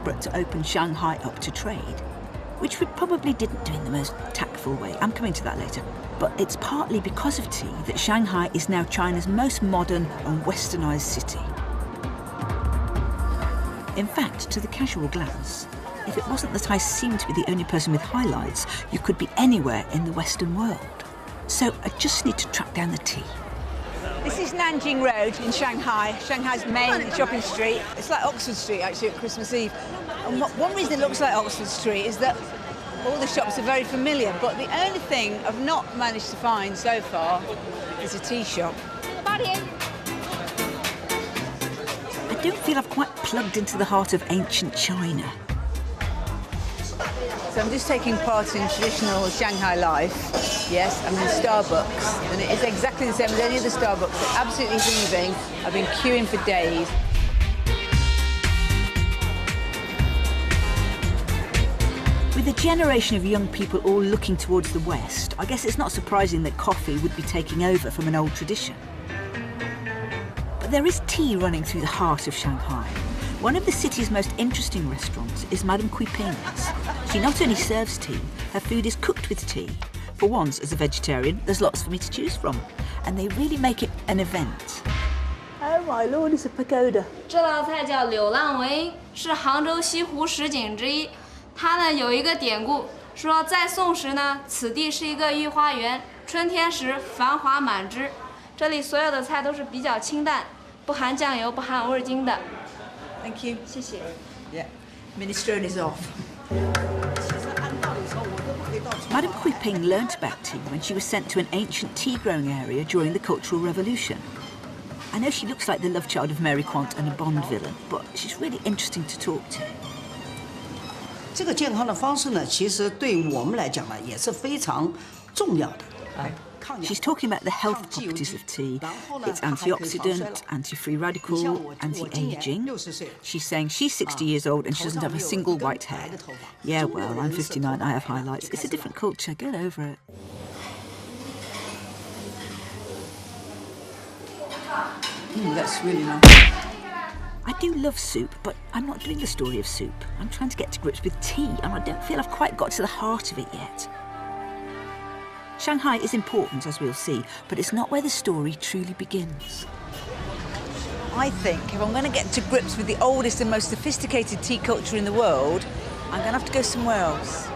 desperate to open Shanghai up to trade, which we probably didn't do in the most tactful way. I'm coming to that later. But it's partly because of tea that Shanghai is now China's most modern and westernised city. In fact, to the casual glance, if it wasn't that I seemed to be the only person with highlights, you could be anywhere in the Western world. So I just need to track down the tea. This is Nanjing Road in Shanghai, Shanghai's main shopping street. It's like Oxford Street, actually, at Christmas Eve. And one reason it looks like Oxford Street is that all the shops are very familiar, but the only thing I've not managed to find so far is a tea shop. I don't feel I've quite plugged into the heart of ancient China. So I'm just taking part in traditional Shanghai life. Yes, I'm in Starbucks, and it is exactly the same as any other Starbucks. It's absolutely heaving. I've been queuing for days. With a generation of young people all looking towards the West, I guess it's not surprising that coffee would be taking over from an old tradition. But there is tea running through the heart of Shanghai. One of the city's most interesting restaurants is Madame Cui Ping's. She not only serves tea, her food is cooked with tea. For once, as a vegetarian, there's lots for me to choose from. And they really make it an event. Oh my lord, it's a pagoda. 这道菜叫柳浪围，是杭州西湖十景之一。它呢有一个典故，说在宋时呢，此地是一个御花园，春天时繁华满枝。这里所有的菜都是比较清淡，不含酱油，不含味精的。Thank you. 谢谢。Yeah, minestrone is off. Madame Cui Ping learnt about tea when she was sent to an ancient tea-growing area during the Cultural Revolution. I know she looks like the love child of Mary Quant and a Bond villain, but she's really interesting to talk to. 这个健康的方式呢，其实对我们来讲呢，也是非常重要的。She's talking about the health properties of tea. It's antioxidant, anti-free radical, anti-aging. She's saying she's 60 years old and she doesn't have a single white hair. Yeah, well, I'm 59, I have highlights. It's a different culture, get over it. That's really nice. I do love soup, but I'm not doing the story of soup. I'm trying to get to grips with tea, and I don't feel I've quite got to the heart of it yet. Shanghai is important, as we'll see, but it's not where the story truly begins. I think if I'm going to get to grips with the oldest and most sophisticated tea culture in the world, I'm going to have to go somewhere else.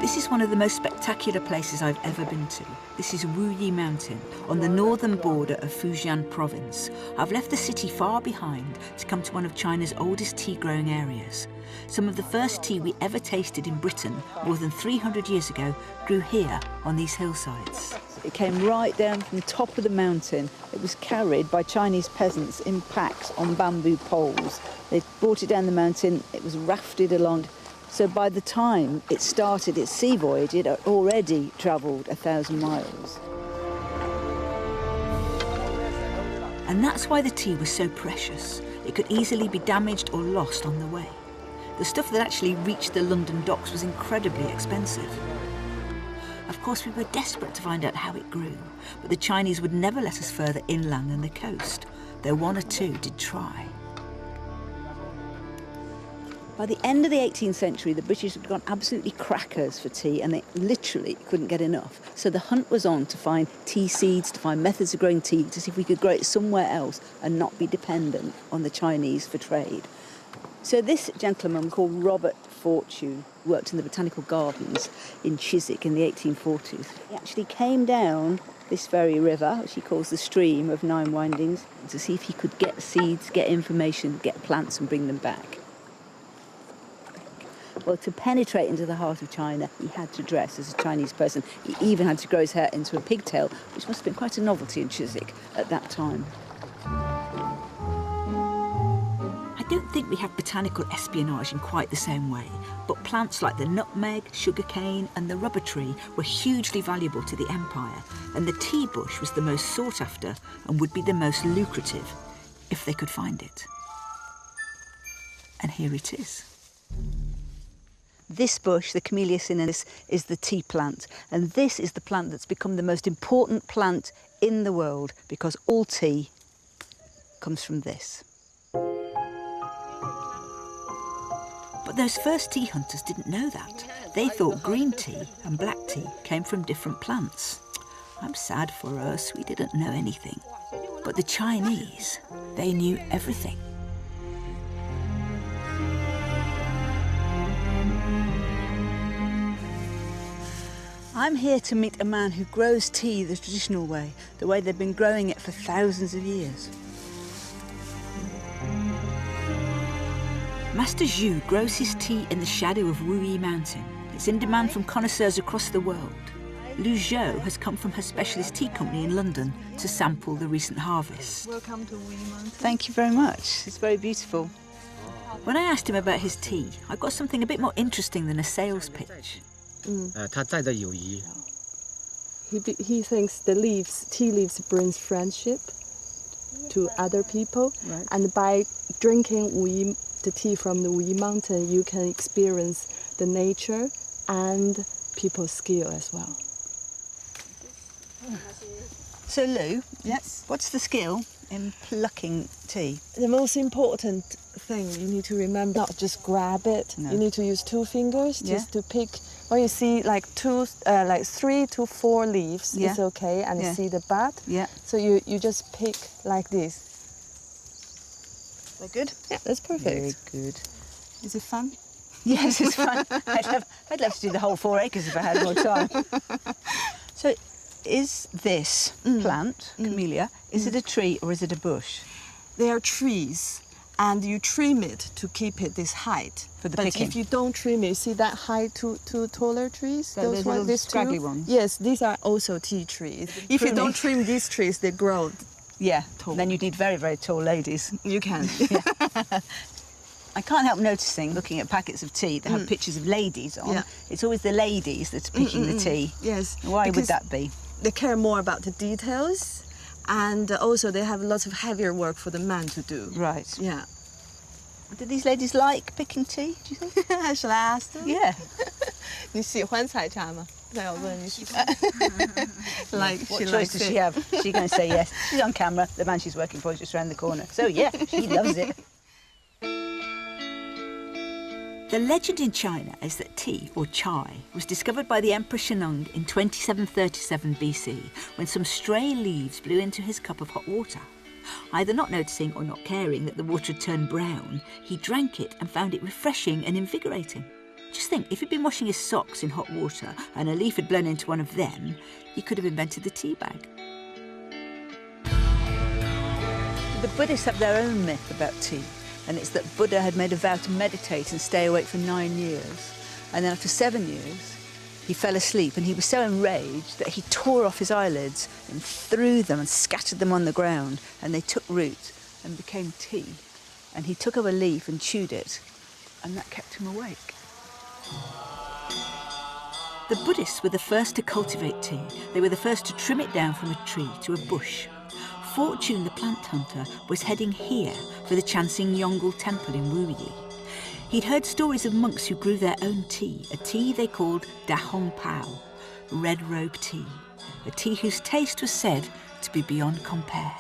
This is one of the most spectacular places I've ever been to. This is Wuyi Mountain, on the northern border of Fujian province. I've left the city far behind to come to one of China's oldest tea-growing areas. Some of the first tea we ever tasted in Britain, more than 300 years ago, grew here on these hillsides. It came right down from the top of the mountain. It was carried by Chinese peasants in packs on bamboo poles. They brought it down the mountain, it was rafted along. So by the time it started its sea voyage, it had already travelled 1,000 miles. And that's why the tea was so precious. It could easily be damaged or lost on the way. The stuff that actually reached the London docks was incredibly expensive. Of course, we were desperate to find out how it grew, but the Chinese would never let us further inland than the coast, though one or two did try. By the end of the 18th century, the British had gone absolutely crackers for tea, and they literally couldn't get enough. So the hunt was on to find tea seeds, to find methods of growing tea, to see if we could grow it somewhere else and not be dependent on the Chinese for trade. So this gentleman called Robert Fortune worked in the botanical gardens in Chiswick in the 1840s. He actually came down this very river, which he calls the Stream of Nine Windings, to see if he could get seeds, get information, get plants and bring them back. Well, to penetrate into the heart of China, he had to dress as a Chinese person. He even had to grow his hair into a pigtail, which must have been quite a novelty in Chiswick at that time. I don't think we have botanical espionage in quite the same way, but plants like the nutmeg, sugarcane and the rubber tree were hugely valuable to the empire, and the tea bush was the most sought after and would be the most lucrative, if they could find it. And here it is. This bush, the Camellia sinensis, is the tea plant, and this is the plant that's become the most important plant in the world because all tea comes from this. But those first tea hunters didn't know that. They thought green tea and black tea came from different plants. I'm sad for us, we didn't know anything. But the Chinese, they knew everything. I'm here to meet a man who grows tea the traditional way, the way they've been growing it for thousands of years. Master Zhu grows his tea in the shadow of Wuyi Mountain. It's in demand from connoisseurs across the world. Lu Zhou has come from her specialist tea company in London to sample the recent harvest. Welcome to Wuyi Mountain. Thank you very much. It's very beautiful. When I asked him about his tea, I got something a bit more interesting than a sales pitch. He thinks tea leaves brings friendship to other people, Right. and by drinking the tea from the Wuyi Mountain, you can experience the nature and people's skill as well. So Lou, Yes. what's the skill in plucking tea? The most important thing you need to remember, not just grab it. No. You need to use 2 fingers Yeah. just to pick. When you see like 3 to 4 leaves, Yeah. it's okay, and Yeah. you see the bud. Yeah. So you just pick like this. They're good? Yeah, that's perfect. Very good. Is it fun? Yes, it's fun. I'd love to do the whole 4 acres if I had more time. So is this plant, Camellia, is it a tree or is it a bush? They are trees, and you trim it to keep it this height. For the but picking. if you don't trim it, see that height, two taller trees? So those little these scraggly two? ones? Yes, these are also tea trees. If you don't trim these trees, they grow. Yeah, Tall. then you'd need very, very tall ladies. You can. I can't help noticing, looking at packets of tea that have pictures of ladies on, Yeah. it's always the ladies that's picking the tea. Yes. Why would because that be? They care more about the details, and also they have lots of heavier work for the man to do. Right. Yeah. Do these ladies like picking tea, do you think? Shall I ask them? Yeah. 你喜欢采茶吗？他要问你喜欢。Like What she choice likes does it. she have? She's going to say yes. She's on camera. The man she's working for is just around the corner. So yeah, she loves it. The legend in China is that tea, or chai, was discovered by the Emperor Shennong in 2737 BC when some stray leaves blew into his cup of hot water. Either not noticing or not caring that the water had turned brown, he drank it and found it refreshing and invigorating. Just think, if he'd been washing his socks in hot water and a leaf had blown into one of them, he could have invented the tea bag. The Buddhists have their own myth about tea, and it's that Buddha had made a vow to meditate and stay awake for 9 years. And then after 7 years, he fell asleep, and he was so enraged that he tore off his eyelids and threw them and scattered them on the ground, and they took root and became tea. And he took up a leaf and chewed it, and that kept him awake. The Buddhists were the first to cultivate tea. They were the first to trim it down from a tree to a bush. Fortune, the plant hunter, was heading here for the Chanxing Yongle Temple in Wuyi. He'd heard stories of monks who grew their own tea, a tea they called Da Hong Pao, red robe tea, a tea whose taste was said to be beyond compare.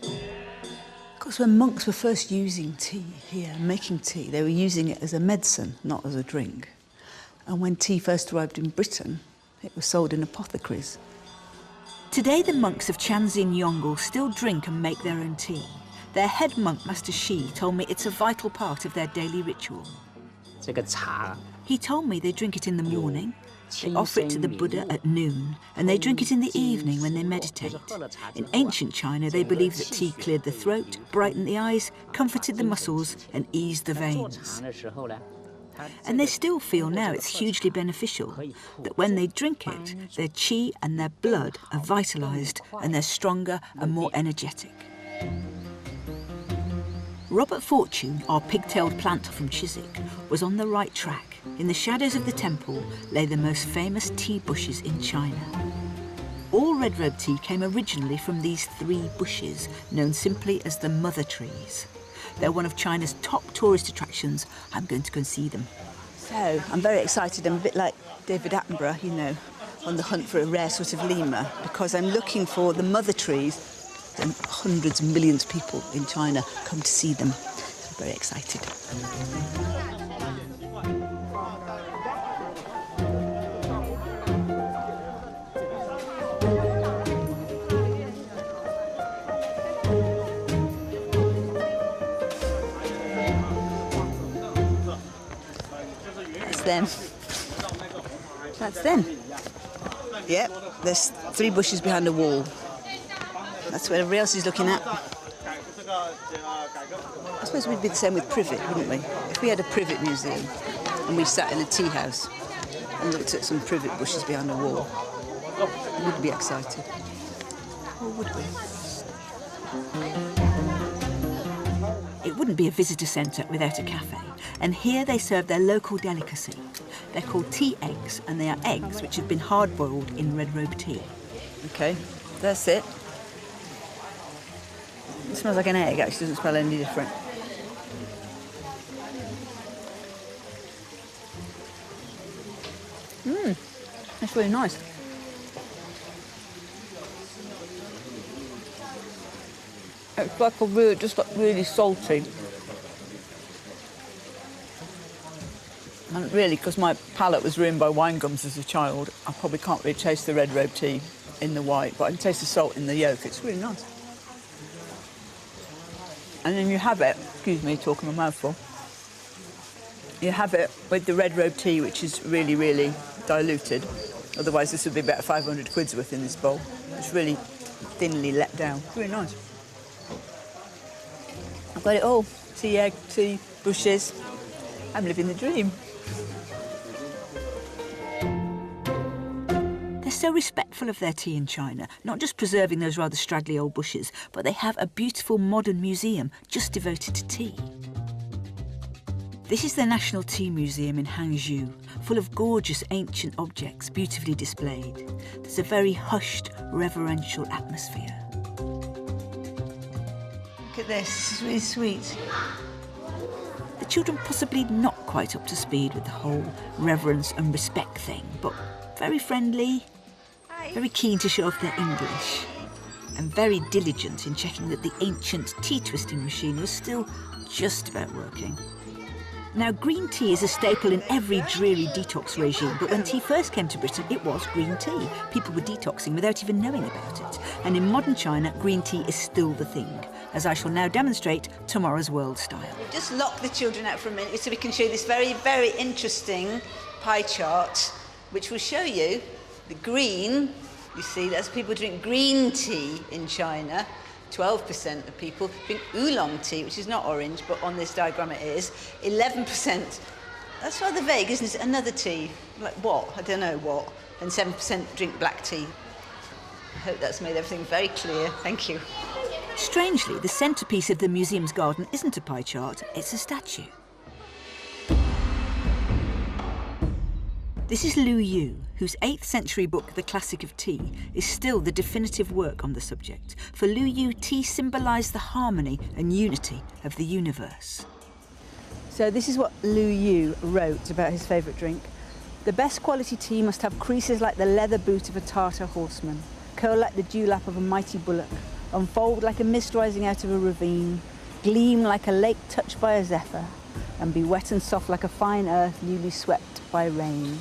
Of course, when monks were first using tea here, making tea, they were using it as a medicine, not as a drink. And when tea first arrived in Britain, it was sold in apothecaries. Today, the monks of Chanxing Yongle still drink and make their own tea. Their head monk, Master Shi, told me it's a vital part of their daily ritual. He told me they drink it in the morning, they offer it to the Buddha at noon, and they drink it in the evening when they meditate. In ancient China, they believed that tea cleared the throat, brightened the eyes, comforted the muscles, and eased the veins. And they still feel now it's hugely beneficial, that when they drink it, their qi and their blood are vitalised and they're stronger and more energetic. Robert Fortune, our pig-tailed planter from Chiswick, was on the right track. In the shadows of the temple lay the most famous tea bushes in China. All red robe tea came originally from these 3 bushes, known simply as the mother trees. They're one of China's top tourist attractions. I'm going to go and see them. So, I'm very excited. I'm a bit like David Attenborough, you know, on the hunt for a rare sort of lemur, because I'm looking for the mother trees, and hundreds of millions of people in China come to see them. So I'm very excited. That's them. That's them. Yep, there's 3 bushes behind a wall. That's what everybody else is looking at. I suppose we'd be the same with privet, wouldn't we? If we had a privet museum and we sat in a tea house and looked at some privet bushes behind a wall, we'd be excited. Or would we? It wouldn't be a visitor centre without a cafe, and here they serve their local delicacy. They're called tea eggs, and they are eggs which have been hard-boiled in red robe tea. OK, that's it. It smells like an egg, actually doesn't smell any different. That's really nice. It's like a really, just like really salty. And really, because my palate was ruined by wine gums as a child, I probably can't really taste the red robe tea in the white, but I can taste the salt in the yolk. It's really nice. And then you have it, excuse me, talking my mouth full, you have it with the red robe tea, which is really, really diluted. Otherwise, this would be about 500 quid's worth in this bowl. It's really thinly let down. It's really nice. I've got it all. Tea egg, tea, bushes. I'm living the dream. They're so respectful of their tea in China, not just preserving those rather straggly old bushes, but they have a beautiful modern museum just devoted to tea. This is the National Tea Museum in Hangzhou, full of gorgeous ancient objects beautifully displayed. There's a very hushed, reverential atmosphere. Look at this, it's really sweet. The children possibly not quite up to speed with the whole reverence and respect thing, but very friendly, very keen to show off their English, and very diligent in checking that the ancient tea twisting machine was still just about working. Now, green tea is a staple in every dreary detox regime, but when tea first came to Britain, it was green tea. People were detoxing without even knowing about it. And in modern China, green tea is still the thing, as I shall now demonstrate tomorrow's world style. Just lock the children out for a minute so we can show you this very, very interesting pie chart, which will show you the green. You see, that's people drink green tea in China. 12% of people drink oolong tea, which is not orange, but on this diagram it is. 11%. That's rather vague, isn't it? Another tea. Like what? I don't know what. And 7% drink black tea. I hope that's made everything very clear. Thank you. Strangely, the centrepiece of the museum's garden isn't a pie chart, it's a statue. This is Lu Yu, whose 8th century book, The Classic of Tea, is still the definitive work on the subject. For Lu Yu, tea symbolised the harmony and unity of the universe. So this is what Lu Yu wrote about his favourite drink. The best quality tea must have creases like the leather boot of a Tartar horseman, curl like the dewlap of a mighty bullock, unfold like a mist rising out of a ravine, gleam like a lake touched by a zephyr, and be wet and soft like a fine earth newly swept by rain.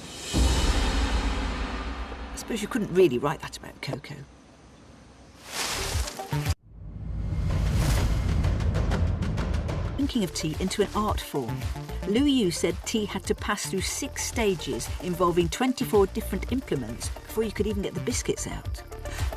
I suppose you couldn't really write that about cocoa. Thinking of tea into an art form, Lu Yu said tea had to pass through 6 stages involving 24 different implements before you could even get the biscuits out.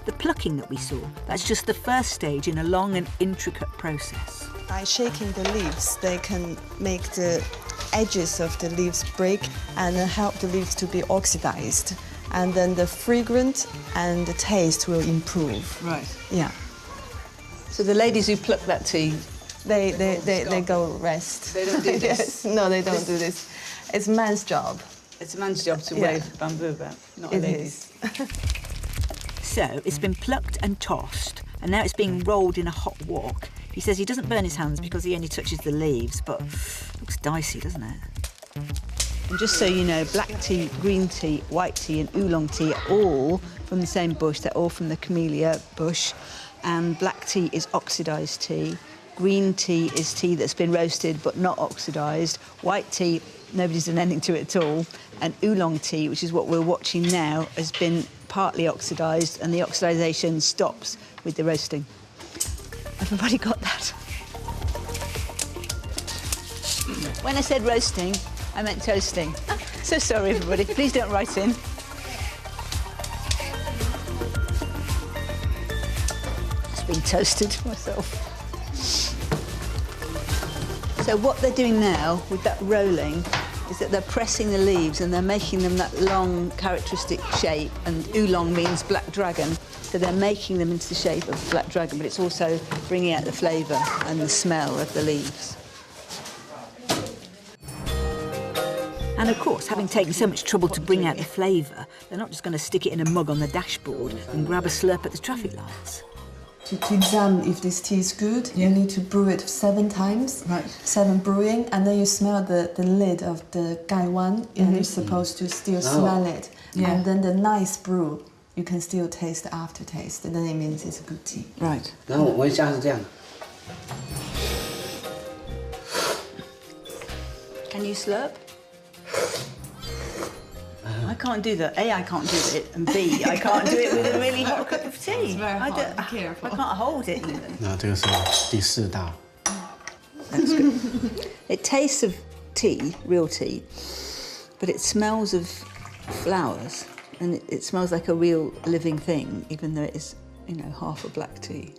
The plucking that we saw, that's just the first stage in a long and intricate process. By shaking the leaves, they can make the edges of the leaves break and help the leaves to be oxidized. And then the fragrance and the taste will improve. Right. Yeah. So the ladies who pluck that tea, They go rest. they don't do this. No, they don't do this. It's man's job. It's a man's job to wave bamboo about, not a It lady's. is. So it's been plucked and tossed, and now it's being rolled in a hot wok He says he doesn't burn his hands because he only touches the leaves, but looks dicey, doesn't it? And just so you know, black tea, green tea, white tea and oolong tea are all from the same bush. They're all from the camellia bush. And black tea is oxidised tea. Green tea is tea that's been roasted but not oxidised. White tea, nobody's done anything to it at all. And oolong tea, which is what we're watching now, has been partly oxidised, and the oxidisation stops with the roasting. Everybody got that? When I said roasting, I meant toasting. So sorry, everybody. Please don't write in. Just being toasted myself. So what they're doing now with that rolling is that they're pressing the leaves and they're making them that long, characteristic shape, and oolong means black dragon, so they're making them into the shape of black dragon, but it's also bringing out the flavour and the smell of the leaves. And of course, having taken so much trouble to bring out the flavour, they're not just going to stick it in a mug on the dashboard and grab a slurp at the traffic lights. To examine if this tea is good, you need to brew it 7 times. Right. 7 brewing, and then you smell the lid of the gaiwan, and you're supposed to still smell it. Yeah. And then the nice brew, you can still taste the aftertaste, and then it means it's a good tea. Right. 然后我闻一下是这样。 Can you slurp? I can't do that. A, I can't do it, and B, I can't do it with a really hot cup of tea. It's very I hot, don't- be careful. I can't hold it even. 那这个是第4道。 That's good. It tastes of tea, real tea, but it smells of flowers, and it smells like a real living thing, even though it is, you know, half a black tea.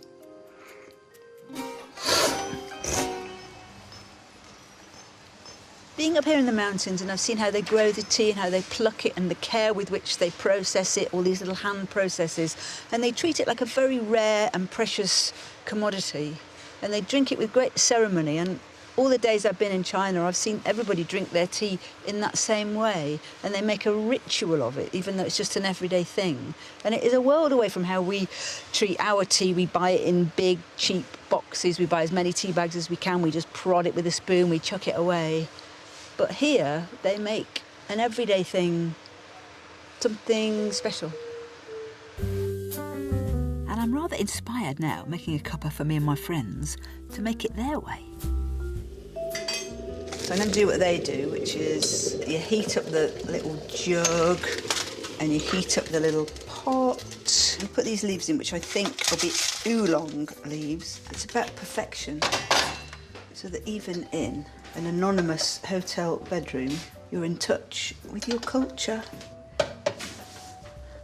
Being up here in the mountains, and I've seen how they grow the tea and how they pluck it and the care with which they process it, all these little hand processes, and they treat it like a very rare and precious commodity, and they drink it with great ceremony. And all the days I've been in China, I've seen everybody drink their tea in that same way, and they make a ritual of it, even though it's just an everyday thing. And it is a world away from how we treat our tea. We buy it in big, cheap boxes. We buy as many tea bags as we can. We just prod it with a spoon. We chuck it away. But here, they make an everyday thing something special. And I'm rather inspired now, making a cuppa for me and my friends, to make it their way. So I'm going to do what they do, which is you heat up the little jug and you heat up the little pot and put these leaves in, which I think will be oolong leaves. It's about perfection. So that even in an anonymous hotel bedroom, you're in touch with your culture.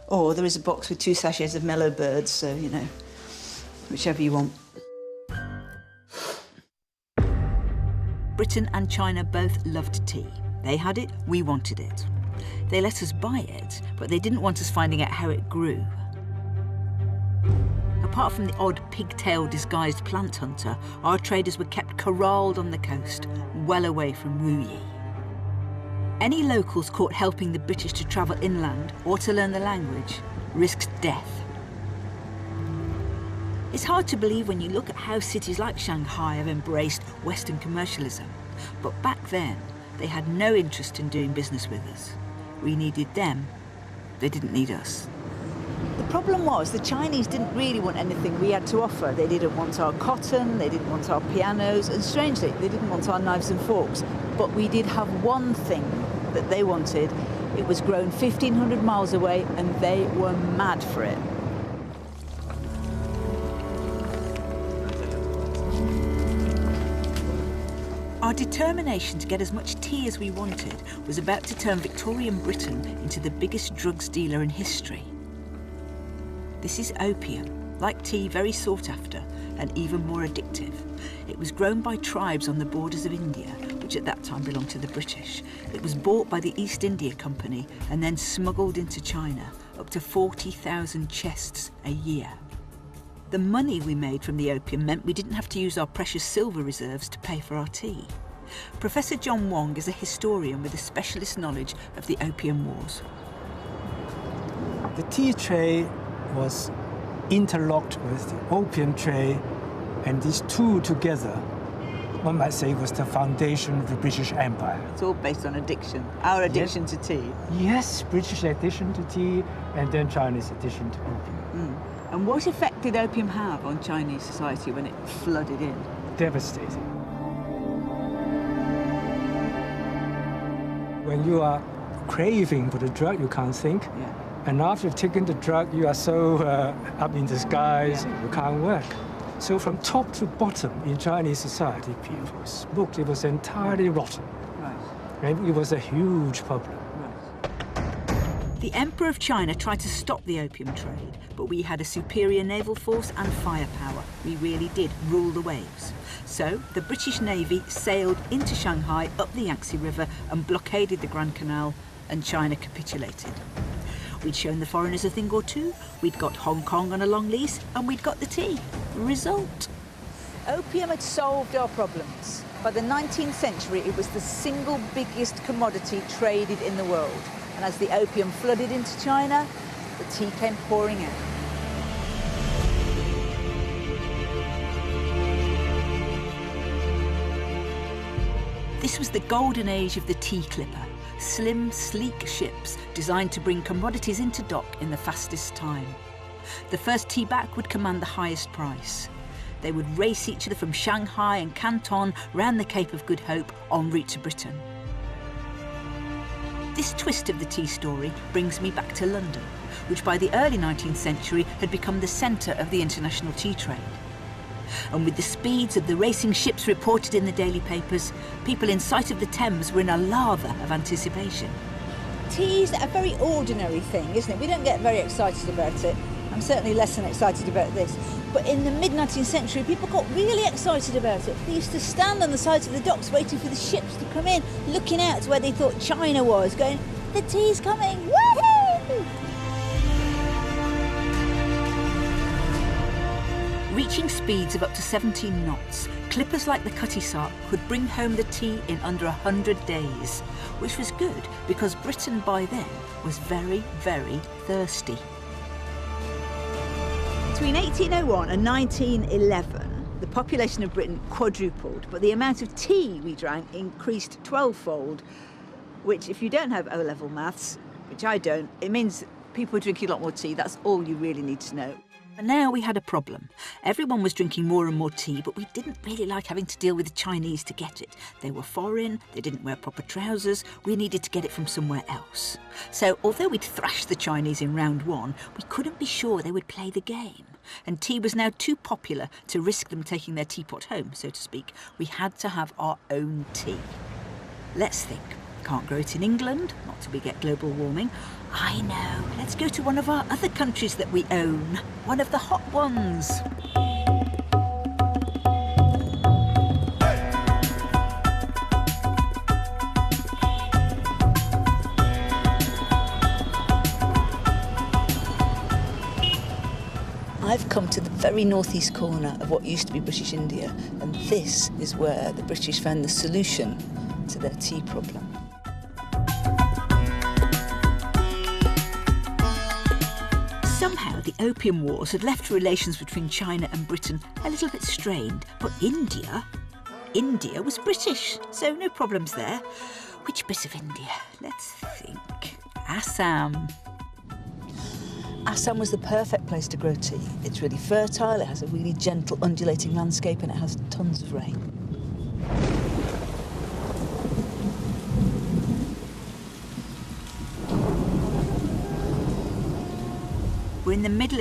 Or there is a box with 2 sachets of mellow birds, so, you know, whichever you want. Britain and China both loved tea. They had it, we wanted it. They let us buy it, but they didn't want us finding out how it grew. Apart from the odd pigtail disguised plant hunter, our traders were kept corralled on the coast, well away from Wuyi. Any locals caught helping the British to travel inland or to learn the language risked death. It's hard to believe when you look at how cities like Shanghai have embraced Western commercialism, but back then they had no interest in doing business with us. We needed them, they didn't need us. The problem was the Chinese didn't really want anything we had to offer. They didn't want our cotton, they didn't want our pianos, and strangely, they didn't want our knives and forks. But we did have one thing that they wanted. It was grown 1,500 miles away, and they were mad for it. Our determination to get as much tea as we wanted was about to turn Victorian Britain into the biggest drugs dealer in history. This is opium, like tea, very sought after and even more addictive. It was grown by tribes on the borders of India, which at that time belonged to the British. It was bought by the East India Company and then smuggled into China, up to 40,000 chests a year. The money we made from the opium meant we didn't have to use our precious silver reserves to pay for our tea. Professor John Wong is a historian with a specialist knowledge of the Opium Wars. The tea trade was interlocked with the opium trade And these two together, one might say, was the foundation of the British Empire. It's all based on addiction, our addiction to tea. Yes, British addition to tea, and then Chinese addition to opium. And what effect did opium have on Chinese society when it flooded in? Devastating. When you are craving for the drug, you can't think. Yeah. And after taking the drug, you are so up in the skies, you can't work. So from top to bottom in Chinese society, people smoked. It was entirely rotten. Right. And it was a huge problem. The Emperor of China tried to stop the opium trade, but we had a superior naval force and firepower. We really did rule the waves. So the British Navy sailed into Shanghai up the Yangtze River and blockaded the Grand Canal, and China capitulated. We'd shown the foreigners a thing or two, we'd got Hong Kong on a long lease, and we'd got the tea. Result. Opium had solved our problems. By the 19th century, it was the single biggest commodity traded in the world. And as the opium flooded into China, the tea came pouring out. This was the golden age of the tea clipper. Slim, sleek ships designed to bring commodities into dock in the fastest time. The first tea bag would command the highest price. They would race each other from Shanghai and Canton round the Cape of Good Hope en route to Britain. This twist of the tea story brings me back to London, which by the early 19th century had become the centre of the international tea trade. And with the speeds of the racing ships reported in the daily papers, people in sight of the Thames were in a lather of anticipation. Tea's a very ordinary thing, isn't it? We don't get very excited about it. I'm certainly less than excited about this. But in the mid-19th century, people got really excited about it. They used to stand on the sides of the docks waiting for the ships to come in, looking out to where they thought China was, going, the tea's coming, woohoo! Reaching speeds of up to 17 knots, clippers like the Cutty Sark could bring home the tea in under 100 days, which was good because Britain by then was very, very thirsty. Between 1801 and 1911, the population of Britain quadrupled, but the amount of tea we drank increased 12-fold, which if you don't have O-level maths, which I don't, it means people were drinking a lot more tea. That's all you really need to know. And now we had a problem. Everyone was drinking more and more tea, but we didn't really like having to deal with the Chinese to get it. They were foreign, they didn't wear proper trousers, we needed to get it from somewhere else. So although we'd thrashed the Chinese in round one, we couldn't be sure they would play the game. And tea was now too popular to risk them taking their teapot home, so to speak. We had to have our own tea. Let's think. Can't grow it in England, not till we get global warming. I know, let's go to one of our other countries that we own. One of the hot ones. I've come to the very northeast corner of what used to be British India, and this is where the British found the solution to their tea problem. Somehow the Opium Wars had left relations between China and Britain a little bit strained, but India was British, so no problems there. Which bit of India? Let's think. Assam. Assam was the perfect place to grow tea. It's really fertile, it has a really gentle undulating landscape, and it has tons of rain. We're in the middle